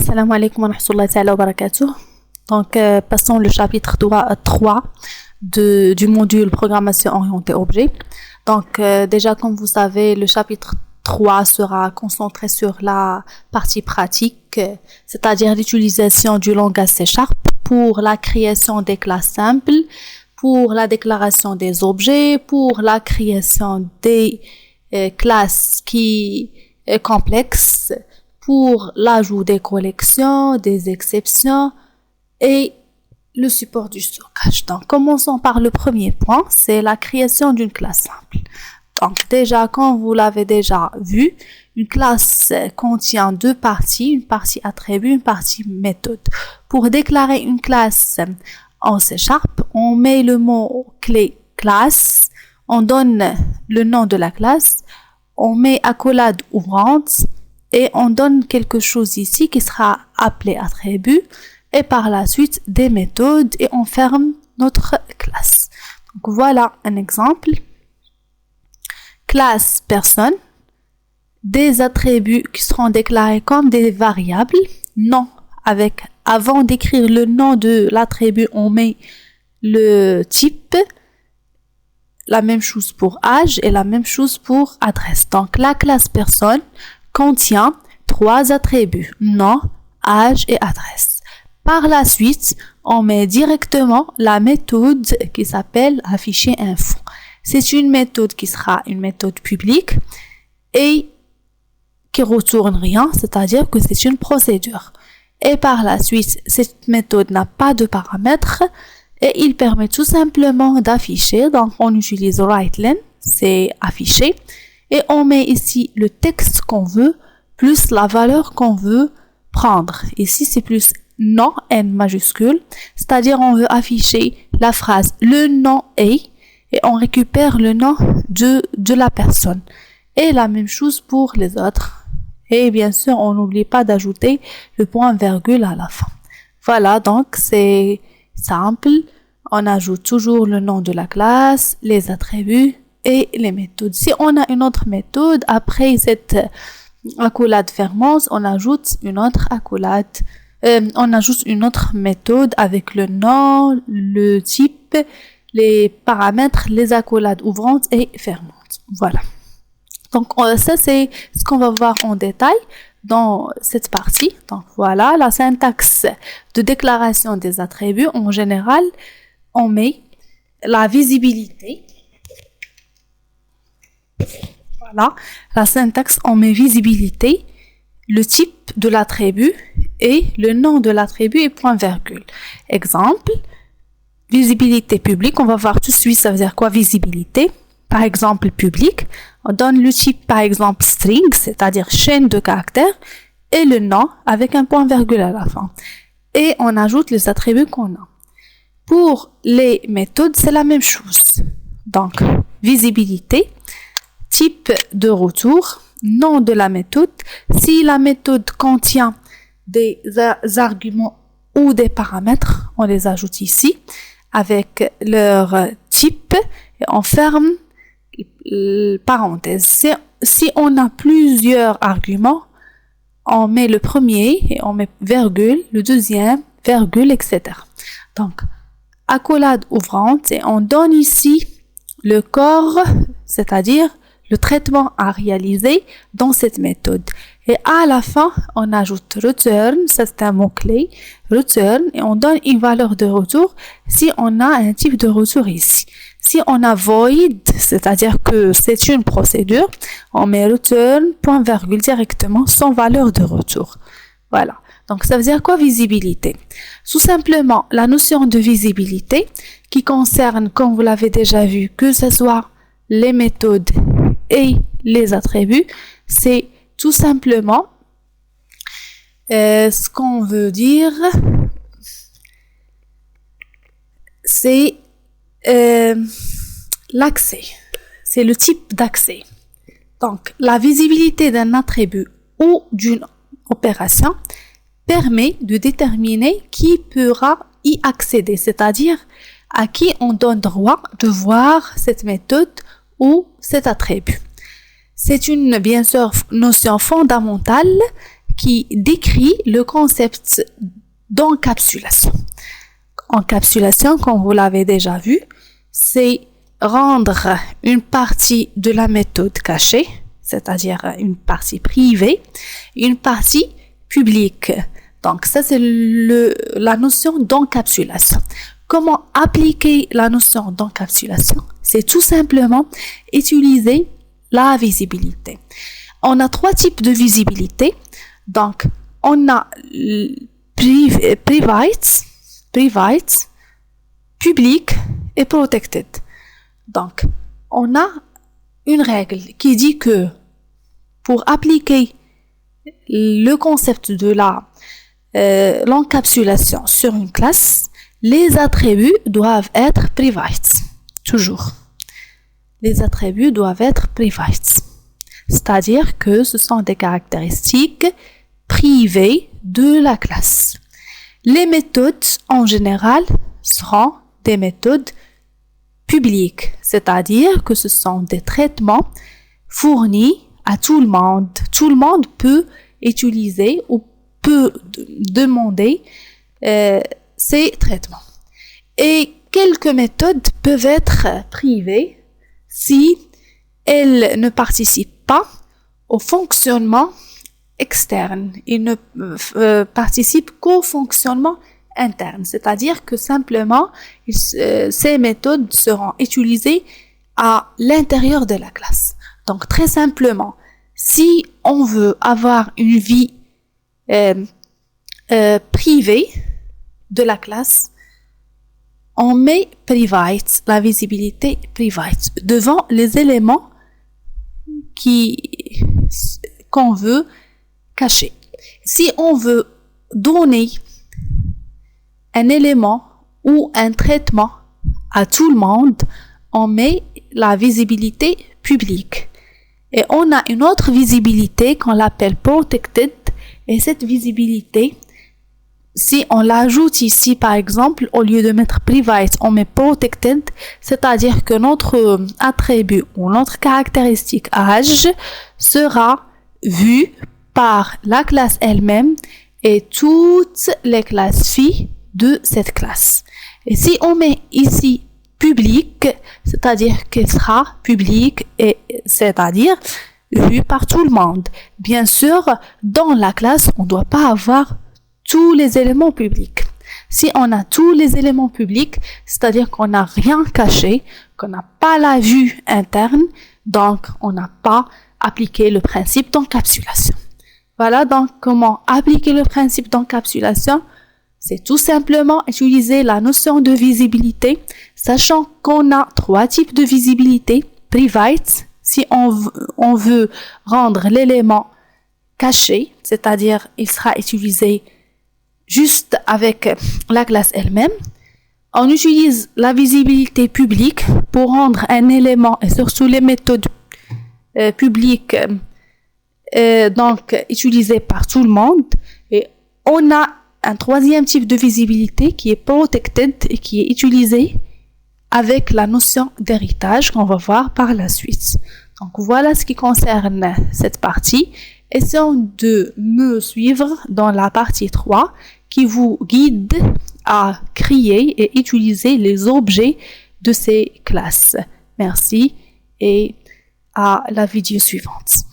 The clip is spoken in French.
Assalamu alaikum wa rahmatullahi ta'ala wa barakatuh. Donc, passons le chapitre 3 du module programmation orientée objet. Donc, déjà, comme vous savez, le chapitre 3 sera concentré sur la partie pratique, c'est-à-dire l'utilisation du langage C# pour la création des classes simples, pour la déclaration des objets, pour la création des classes complexes, pour l'ajout des collections, des exceptions et le support du stockage. Donc, commençons par le premier point, c'est la création d'une classe simple. Donc, déjà, comme vous l'avez déjà vu, une classe contient deux parties, une partie attribut, une partie méthode. Pour déclarer une classe en C#, on met le mot-clé classe, on donne le nom de la classe, on met accolade ouvrante et on donne quelque chose ici qui sera appelé attribut et par la suite des méthodes et on ferme notre classe. Donc voilà un exemple. Classe personne, des attributs qui seront déclarés comme des variables, nom avant d'écrire le nom de l'attribut, on met le type, la même chose pour âge et la même chose pour adresse. Donc la classe personne contient trois attributs, nom, âge et adresse. Par la suite, on met directement la méthode qui s'appelle afficher info. C'est une méthode qui sera une méthode publique et qui retourne rien, c'est-à-dire que c'est une procédure. Et par la suite, cette méthode n'a pas de paramètres et il permet tout simplement d'afficher. Donc, on utilise WriteLine, c'est afficher. Et on met ici le texte qu'on veut, plus la valeur qu'on veut prendre. Ici, c'est plus nom, N majuscule, c'est-à-dire on veut afficher la phrase « le nom est » et on récupère le nom de la personne. Et la même chose pour les autres. Et bien sûr, on n'oublie pas d'ajouter le point virgule à la fin. Voilà, donc c'est simple. On ajoute toujours le nom de la classe, les attributs et les méthodes. Si on a une autre méthode, après cette accolade fermante, on ajoute une autre accolade. On ajoute une autre méthode avec le nom, le type, les paramètres, les accolades ouvrantes et fermantes. Voilà. Donc, ça, c'est ce qu'on va voir en détail dans cette partie. Donc, voilà, la syntaxe de déclaration des attributs. En général, on met la visibilité. Voilà, la syntaxe, on met visibilité, le type de l'attribut et le nom de l'attribut et point virgule. Exemple, visibilité publique, on va voir tout de suite ça veut dire quoi visibilité. Par exemple, public, on donne le type par exemple string, c'est-à-dire chaîne de caractères, et le nom avec un point virgule à la fin. Et on ajoute les attributs qu'on a. Pour les méthodes, c'est la même chose. Donc, visibilité, type de retour, nom de la méthode. Si la méthode contient des arguments ou des paramètres, on les ajoute ici avec leur type et on ferme parenthèse. Si on a plusieurs arguments, on met le premier et on met virgule, le deuxième, virgule, etc. Donc, accolade ouvrante et on donne ici le corps, c'est-à-dire le traitement à réaliser dans cette méthode. Et à la fin, on ajoute return, ça c'est un mot-clé, return, et on donne une valeur de retour si on a un type de retour ici. Si on a void, c'est-à-dire que c'est une procédure, on met return, point virgule directement sans valeur de retour. Voilà. Donc, ça veut dire quoi visibilité? Tout simplement, la notion de visibilité qui concerne, comme vous l'avez déjà vu, que ce soit les méthodes et les attributs, c'est tout simplement ce qu'on veut dire, c'est l'accès, c'est le type d'accès. Donc, la visibilité d'un attribut ou d'une opération permet de déterminer qui pourra y accéder, c'est-à-dire à qui on donne droit de voir cette méthode ou cet attribut. C'est une, bien sûr, notion fondamentale qui décrit le concept d'encapsulation. Encapsulation, comme vous l'avez déjà vu, c'est rendre une partie de la méthode cachée, c'est-à-dire une partie privée, une partie publique. Donc ça, c'est la notion d'encapsulation. Comment appliquer la notion d'encapsulation? C'est tout simplement utiliser la visibilité. On a 3 types de visibilité. Donc, on a private, public et protected. Donc, on a une règle qui dit que pour appliquer le concept de l'encapsulation sur une classe, les attributs doivent être private. Toujours. Les attributs doivent être private. C'est-à-dire que ce sont des caractéristiques privées de la classe. Les méthodes, en général, seront des méthodes publiques. C'est-à-dire que ce sont des traitements fournis à tout le monde. Tout le monde peut utiliser ou peut demander ces traitements. Et quelques méthodes peuvent être privées si elles ne participent pas au fonctionnement externe. Ils ne participent qu'au fonctionnement interne. C'est-à-dire que simplement, ces méthodes seront utilisées à l'intérieur de la classe. Donc, très simplement, si on veut avoir une vie privée de la classe, on met private, la visibilité private, devant les éléments qu'on veut cacher. Si on veut donner un élément ou un traitement à tout le monde, on met la visibilité publique. Et on a une autre visibilité qu'on l'appelle protected, et cette visibilité, si on l'ajoute ici, par exemple, au lieu de mettre private, on met protected, c'est-à-dire que notre attribut ou notre caractéristique âge sera vu par la classe elle-même et toutes les classes filles de cette classe. Et si on met ici public, c'est-à-dire qu'elle sera publique, et c'est-à-dire vu par tout le monde. Bien sûr, dans la classe, on ne doit pas avoir tous les éléments publics. Si on a tous les éléments publics, c'est-à-dire qu'on n'a rien caché, qu'on n'a pas la vue interne, donc on n'a pas appliqué le principe d'encapsulation. Voilà donc comment appliquer le principe d'encapsulation. C'est tout simplement utiliser la notion de visibilité, sachant qu'on a 3 types de visibilité. Private, si on veut rendre l'élément caché, c'est-à-dire il sera utilisé juste avec la classe elle-même. On utilise la visibilité publique pour rendre un élément, et surtout les méthodes publiques, donc utilisées par tout le monde. Et on a un 3e type de visibilité qui est protected et qui est utilisé avec la notion d'héritage qu'on va voir par la suite. Donc voilà ce qui concerne cette partie. Essayons de me suivre dans la partie 3 qui vous guide à créer et utiliser les objets de ces classes. Merci et à la vidéo suivante.